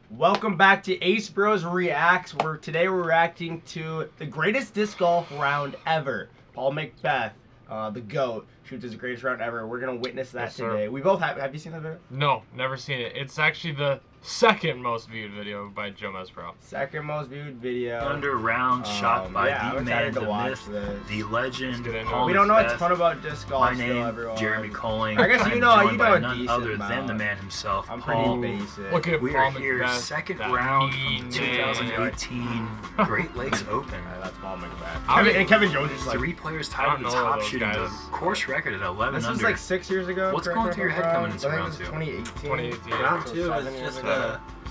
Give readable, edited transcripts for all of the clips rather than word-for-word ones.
Welcome back to Ace Bros Reacts. Today we're reacting to the greatest disc golf round ever. Paul Macbeth, the GOAT, shoots his greatest round ever. We're gonna witness that today. We both have you seen that video? No, never seen it. It's actually the second most viewed video by Joe Pro. Second most viewed video. Under round shot by the man, the myth, the legend, Paul We don't know a Macbeth. ton about disc golf. My still, name, everyone. Jeremy Colling. I guess I'm you know joined by a none decent other amount. than the man himself, I'm Paul. pretty basic. Look at We Paul are here, Macbeth, second that round mean from 2018 Great Lakes Open. That's Paul Macbeth. I mean, And Kevin Jones is like 3 players tied in the I don't know top those shooting the guys. course record at 11 this under. is like 6 years ago. What's correct going me through your if head I'm coming wrong. into I think round it was 2? 2018. 2018. Round So 2 7 was years just ago.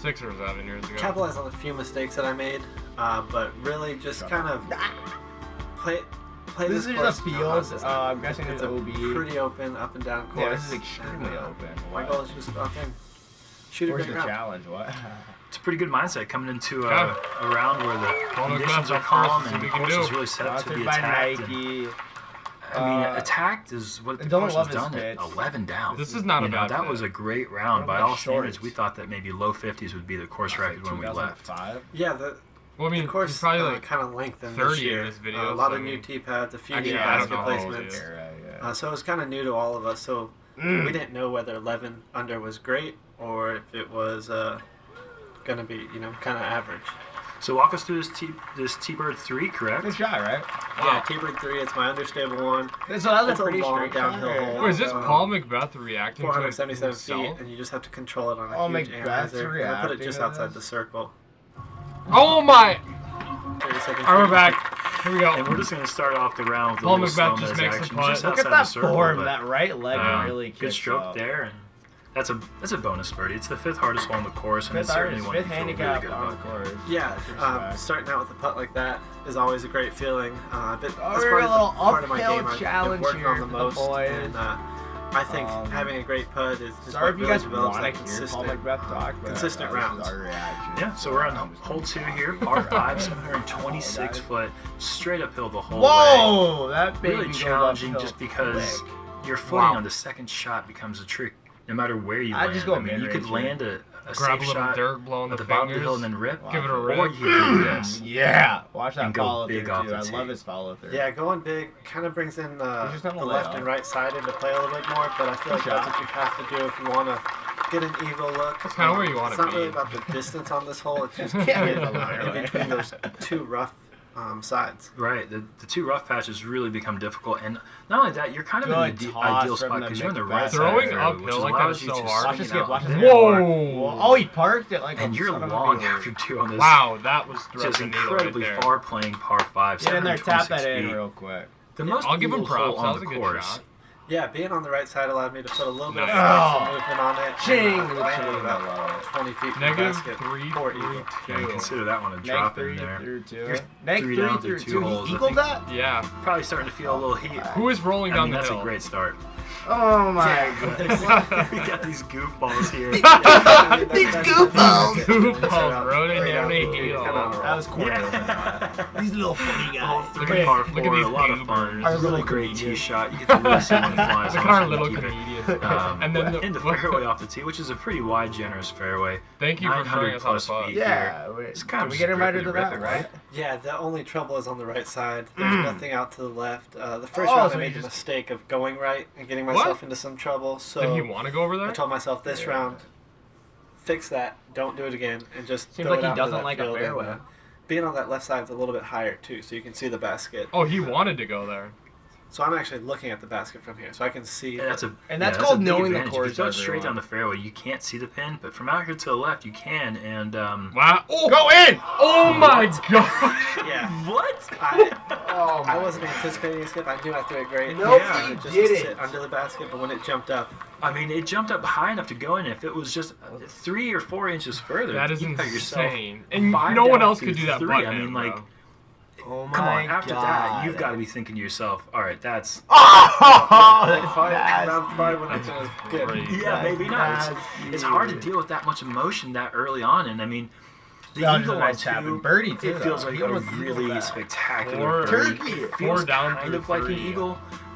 6 or 7 years ago. capitalize on a few mistakes that I made, but really just kind of play This this is course. just a field. I'm guessing It's it's a OB. pretty open, up and down course. Yeah, this is extremely open. My What? goal is just go out there and shoot a Where's great the round. challenge? What? It's a pretty good mindset coming into Yeah. a round where the Paul conditions Macbeth are up calm first, and see the what we course can is do. really set up to Sponsored be by attacked. Nike. I mean, attacked is what the don't course love has his done at pitch. 11 down. This is not a bad That fit. was a great round. By What all about standards, shorts? we thought that maybe low 50s would be the course record when we left. 2005? Yeah, the Well, I mean, course he's probably like kind of lengthened 30 this in year. this video, a lot so of I new mean- tee pads, a few Actually, new I don't basket know how old he placements. is. Yeah. So it was kind of new to all of us. So we didn't know whether 11 under was great or if it was gonna be, kind of average. So walk us through this T-Bird 3, correct? Good shot, right? Yeah, T-Bird 3. It's my understable one. So that was It's a a pretty long straight downhill shot. hole. Wait, is this Paul Macbeth reacting to 477 himself? feet, and you just have to control it on a Oh, huge Macbeth's analyzer. And I put it reacting just to outside this? the circle. Oh my! 30-second Alright, we're feet. back. Here we And go. we're just going to start off the round with a Paul little Macbeth slow just makes the action, putt. just Look outside at that the circle. form. but, That right leg really kicks good stroke up. there. And that's a bonus birdie. It's the 5th hardest hole on the course, and it's certainly one you Fifth feel really handicap good on the about. course. Yeah, Disrespect. starting out with a putt like that is always a great feeling. That's we're probably a the little part of my uphill game I've challenge been working here on the for the most. boys. And I think having a great putt is Sorry what if you really guys develops want that to hear Paul consistent, Macbeth talk, but consistent this rounds. is our reaction. Yeah, so we're on hole 2 here, par 5, 726 foot, straight uphill the whole way. Whoa! That baby Really goes challenging uphill just because quick. your footing Wow. on the second shot becomes a trick, no matter where you I'd land. just go I mean, you could mid-range land a Grab safe a little shot dirt, blow in at the the bottom of the hill and fingers. then rip, Give it a or rip. you could do this. Yeah, watch that And go follow big through off too. the I tee. love his follow through. Yeah, going big kind of brings in just have a the left layup. and right side into play a little bit more, but I feel like Good that's shot. what you have to do if you want to get an eagle look. That's kinda where you wanna It's not be. really about the distance on this hole. It's just Yeah, getting yeah. in between those two rough sides. Right, the two rough patches really become difficult, and not only that, you're kind of in Good the toss ideal from spot the because you're on the Macbeth. right side Throwing of the fairway, uphill which like that allows is you so to hard. Watch swing this it skip. out Watch this there. skip. Whoa! Oh, he parked it like. And you're son of a long bitch. after 2 on this Wow, that was just threading the needle incredibly right there. far playing par 5, Get in there, tap 726 that in feet. real quick. The most I'll give him legal props. hole That on was the a good course. shot. Yeah, being on the right side allowed me to put a little bit of Nice. flex and movement on it. Ching! And, The landed ching about below. 20 feet from the Negative basket. 3, Poor 3, eagle. Yeah, 2. consider that one a Neck drop 3 in there. through 2. You're Neck 3 3 down through through 2. 2 holes. He I eagled think that? Yeah. Probably starting to feel a little heat. Who is rolling I down mean, the that's hill? a great start. Oh my Yeah. goodness. We got these goofballs here. These goofballs. Goofballs rolling down the hill. That was corny. Yeah. These little funny Hole guys. 3, par 4, Look at these a lot of goobers. fun. Our Really little great tee comedians. shot. You get to really see when it flies Look off. at our and little keep it, comedian. And then in the fairway off the tee, which is a pretty wide, generous fairway. Thank you for showing 900 us how to plus putt. feet Yeah. here. Wait, It's kind can of we get invited to strictly that, rip it, right? Yeah, the only trouble is on the right side. There's nothing out to the left. The first Oh, round so I you made the just- mistake of going right and getting myself into some trouble. So Did he want to go over I there? told myself this Yeah. round, fix that, don't do it again, and just Seems throw like it he out into doesn't that like a field. And, fairway. being on that left side is a little bit higher too, so you can see the basket. Oh, he wanted to go there. So I'm actually looking at the basket from here, so I can see. Yeah, that's a And that's yeah, called a big knowing the advantage. course, If you go straight everyone. down the fairway, you can't see the pin, but from out here to the left, you can. And Wow. Oh, Go in! oh my god. yeah. what? Oh I wasn't anticipating a skip. I knew I threw it great. Nope, Yeah, you just did to it. sit under the basket, but when it jumped up, I mean, it jumped up high enough to go in. If it was just 3 or 4 inches further, That is you got yourself insane. And 5 no one down else through could do that 3. but I mean, him, like, bro. Oh my come on. After God. that, you've got to be thinking to yourself, all right, that's Oh, like, that's probably, nasty. round probably when I finished good. Great. yeah, maybe not. It's hard to nasty. deal with that much emotion that early on, and I mean. The Yeah, eagle nice on tap. 2, Birdie, too, it feels though. like He a almost eagled really that. spectacular Four- birdie. Turkey. It Four feels down kind through of like an 3. eagle,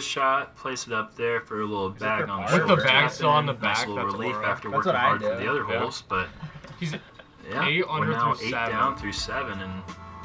a shot, place it up there for a little bag on the With shoulder. the bag tap still in. on the Nice back, little that's relief what we're- after that's working what I hard for do. the other Yeah. holes. But He's yeah, 8 we're under now through 8 7. down through 7, and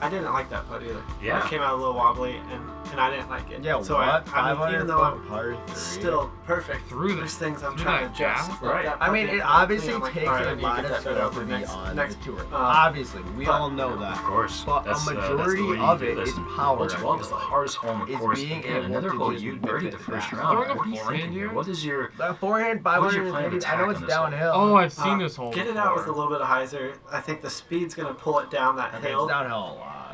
I didn't like that putt either. Yeah. It came out a little wobbly, and I didn't like it. Yeah, so what? I mean, even though I'm par 3. still perfect, Through there's things I'm through trying that to adjust. gap? Like Right. that I putt mean, didn't it come obviously clean. I'm like, takes all right, I a need to lot get of that better skill for to the be on next the tour. um, Obviously, we but, all know that. Of course. But That's, a that's the majority way you of do it this. is power. Hole 12 is the hardest hole in the It's course. being Again, able another to hole just you whip birdied it the first back. round. Throwing a What are you forehand thinking here? here? What is your... That forehand, What was your plan of 550, I know attack it's on this hole? downhill. Oh, I've seen this hole Get it before. out with a little bit of hyzer. I think the speed's gonna pull it down that I think hill. it's downhill a lot.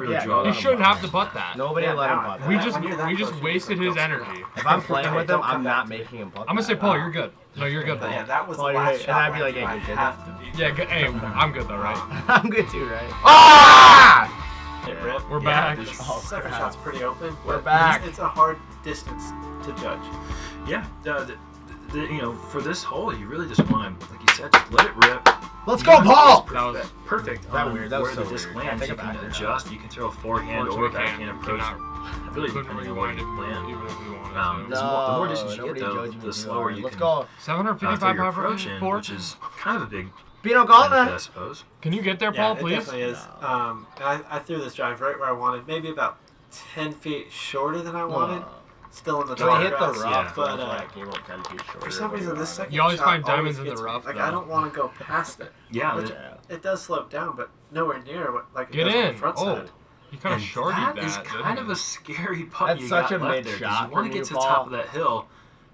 really Yeah, draw He that shouldn't much. have to butt that. Nobody Yeah, let him now- putt that. We When just you're that we just close, wasted you his don't energy. If I'm playing with him, Don't come I'm back not to me. making him putt I'm gonna say, that. Paul, you're good. No, you're good, But Paul. yeah, that was Well, the you're last right. shot. And I'd be where like, I hey, knew I good, good. have to be. Yeah, good. Hey, I'm good though, right? I'm good too, right? Ah! Hit rip. We're Yeah, back. there's- Second crap. shot's pretty open. We're but back. It's a hard distance to judge. Yeah, for this hole, you really just want to, like you said, just let it rip. Let's go, Paul! That was Perfect. that on weird? That was where so the disc weird. lands, Take you it can back. adjust. You can throw a forehand or backhand approach. Really couldn't depending on where rewind you it land. even if we wanted Um, to. the more distance you get, nobody though, judge me the too slower hard. you Let's can go. throw 755 your power approach in, for which is kind of a big Pino benefit, I Galna! suppose. Can you get there, Yeah, Paul, it please? definitely is. And I threw this drive right where I wanted, maybe about 10 feet shorter than I wanted. Still in the So he dark hit the grass, rough, but that's why I came up 10 feet shorter. for some reason this second You always shot find diamonds in the gets me. rough, Like though. I don't want to go past it. Yeah, Which it does slope down, but nowhere near what like it Get does on in. the front Oh, side. you kind of and shorted that that. is didn't kind of you? a scary putt That's you such got a left mid there, 'cause shot you want from to get you, to the Paul. top of that hill.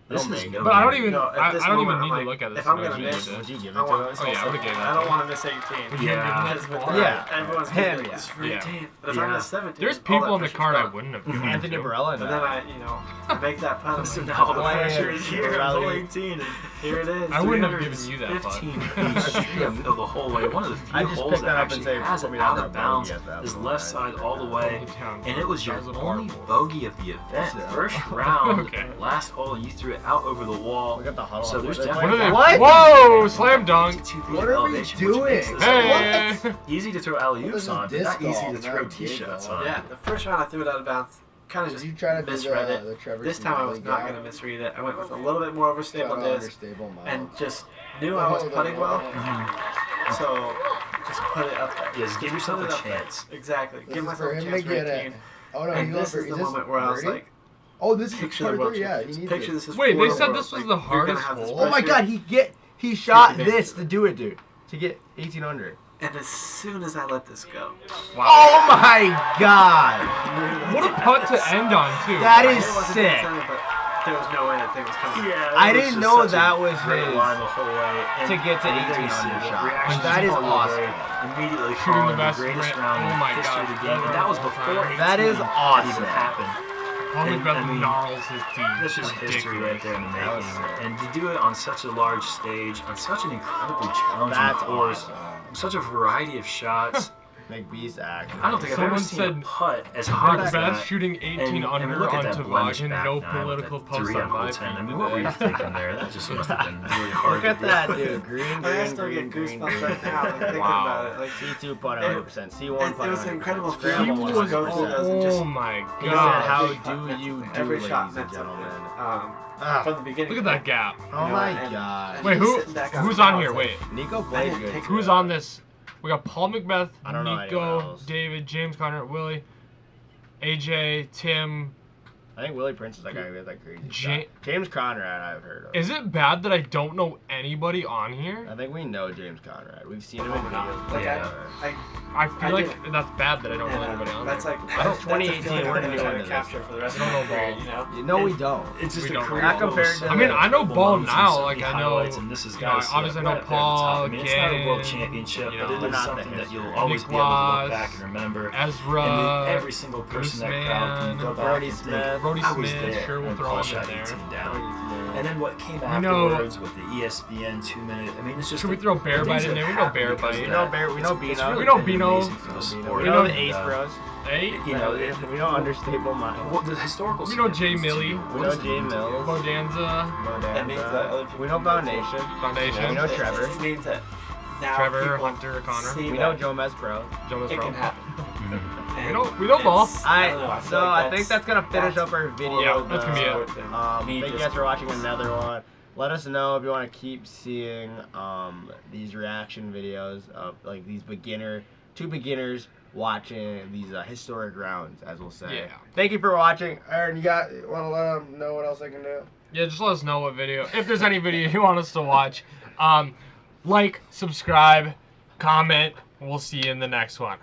This Don't is make no it. But I don't good. even. No, at I this don't even moment, need I'm to like, look at this. if I'm now. gonna You miss, did. Would you give it I to want us? to Oh, yeah, I would've given it I to don't him. want to miss 18. Would you have Yeah. given Because it with to that, Yeah. everyone's Him, gonna be like, yeah. it's free Yeah. 10. But if I Yeah. miss 17, There's all people that on the pressure's card I gone. wouldn't have given it Anthony to. Barella. And then I make that putt. I'm So like, now the Boy, pressure is here at hole Rally. 18. And here it is. I wouldn't have given you that putt. 15 feet straight uphill the whole way. One of the I few just holes picked that that up and actually say, has put it me down out for a of bounds bogey at that is point. left side all the way. And it was your That was only horrible. bogey of the event. Yeah. First round, Okay. last hole, and you threw it out over the wall. We got the huddle. So up. there's What definitely What are they? What? Whoa! Slam dunk. 52 feet What of are we elevation, which makes doing? this Hey! easy to throw alley oops This is on, but disc not easy to golf, throw not tee disc shots golf. on. Yeah, the first round I threw it out of bounds. Kind of Did just you try to do misread the it. Trevor This time I was not going to misread it. I went with a little bit more overstable disc and just knew I was putting well. So just put it up there. Yes, give yourself Put a it up there. chance. Exactly. This Give is myself for a him chance to for get 18. it. Oh no, And he's this going is for the moment where I was birdie? like, Oh, this is picture the part world 3, yeah. He champions. needs Picture it. this is Wait, for they the said world. this was Like, the you're gonna hardest have this hole? Oh my pressure. God, he shot advantage this of to it. do it, dude. To get 18 under. And as soon as I let this go, Oh my God! What a putt to end on, too. That I is knew it wasn't sick. insane, but there was no way that thing was coming. Yeah, I it was didn't just know such a that was great his line the whole way. And, to get to and there 18 you see under the shot. reaction That is from awesome. Blueberry, immediately Shooting calling the best the greatest rip. round Oh in my the history God. of the game, and that was before 18 That is had awesome. even happened. Paul And, McBeth I mean, gnarls his teeth. That's just history right there in the That was making. sick. And to do it on such a large stage, on such an incredibly challenging That's course, awesome. such a variety of shots. McBeast act. I don't think I've ever Someone seen a said putt as hard as McBeth that. shooting 18 And under look on at that blemish Toboggan, back no nine with political that post 3 on hole my 10. I mean, feed what were you today. thinking there? That just must have been really hard Look to at do. that, dude. Green, I still green, get green, goosebumps green. right now, like thinking Wow. about it. Like, C2 putt 100%. C1 it putt was an 100%. incredible Scramble He feeling to was, go through those and just oh my He said, God. how every shot do meant you something. do, Every shot ladies and meant gentlemen? something. Ah. From the beginning. Look at that gap. Oh You know, my and- God. and Wait, just who? sitting back Who's the on couch, here? like, Wait, Nico I played didn't good. pick too. who's on this? We got Paul McBeth, I don't know anyone Nico, else. David, James Conner, Willie, AJ, Tim. I think Willie Prince is that guy who has that crazy Ja- shot. James Conrad, I've heard of. Is it bad that I don't know anybody on here? I think we know James Conrad. We've seen him in videos. Like, Yeah. I feel I like did. that's bad that I don't know and, anybody on that's there. like That's that's 2018, a feeling we're I'm gonna gonna do try into to this. capture for the rest We of don't my know career, ball. you know. You know we And don't. It's just We a don't. career Not full of compared so to- I mean, many I know incredible ball moments and now, so like, many I know- highlights, and this has you got know, us obviously I know right up there at the top. Paul, I mean, it's not a world Gannon, championship, you but know, it but is not the something that history. you'll always be able to look Nicholas, back and remember. Ezra, And every single person in that crowd can go back Brody and think, Smith. Brody I was Smith, there sure, we'll when throw Paul him shot in there. 18 down. And then what came We know- afterwards with the ESPN 2-minute, I mean, it's just Should we the- throw the Bear things Bite in that there? We know happen Bear because Bite. of We that. know Bear. We know It's Bino. really We know been Bino. amazing for the sport. We know the And, Ace Bros. Hey, You know, We know Understable Mind. well, the historical. We know Jay significance to Millie. you. We What know does it Jay mean to you? Mills. Bodanza, That means that other people We know Foundation. Foundation, We know Trevor. It means that now Trevor, people Hunter, Connor. see We that know Joe Mespro. Joe it Pro. can happen. Mhm. We know ball. It's- I don't know, I feel I like think that's gonna finish that's up our video. Yeah, that's gonna be it. Me Thank you just guys for watching another one. Let us know if you want to keep seeing these reaction videos of like these two beginners watching these historic rounds, as we'll say. Yeah. Thank you for watching. Aaron, want to let them know what else I can do? Yeah, just let us know what video, if there's any video you want us to watch. Like, subscribe, comment. We'll see you in the next one.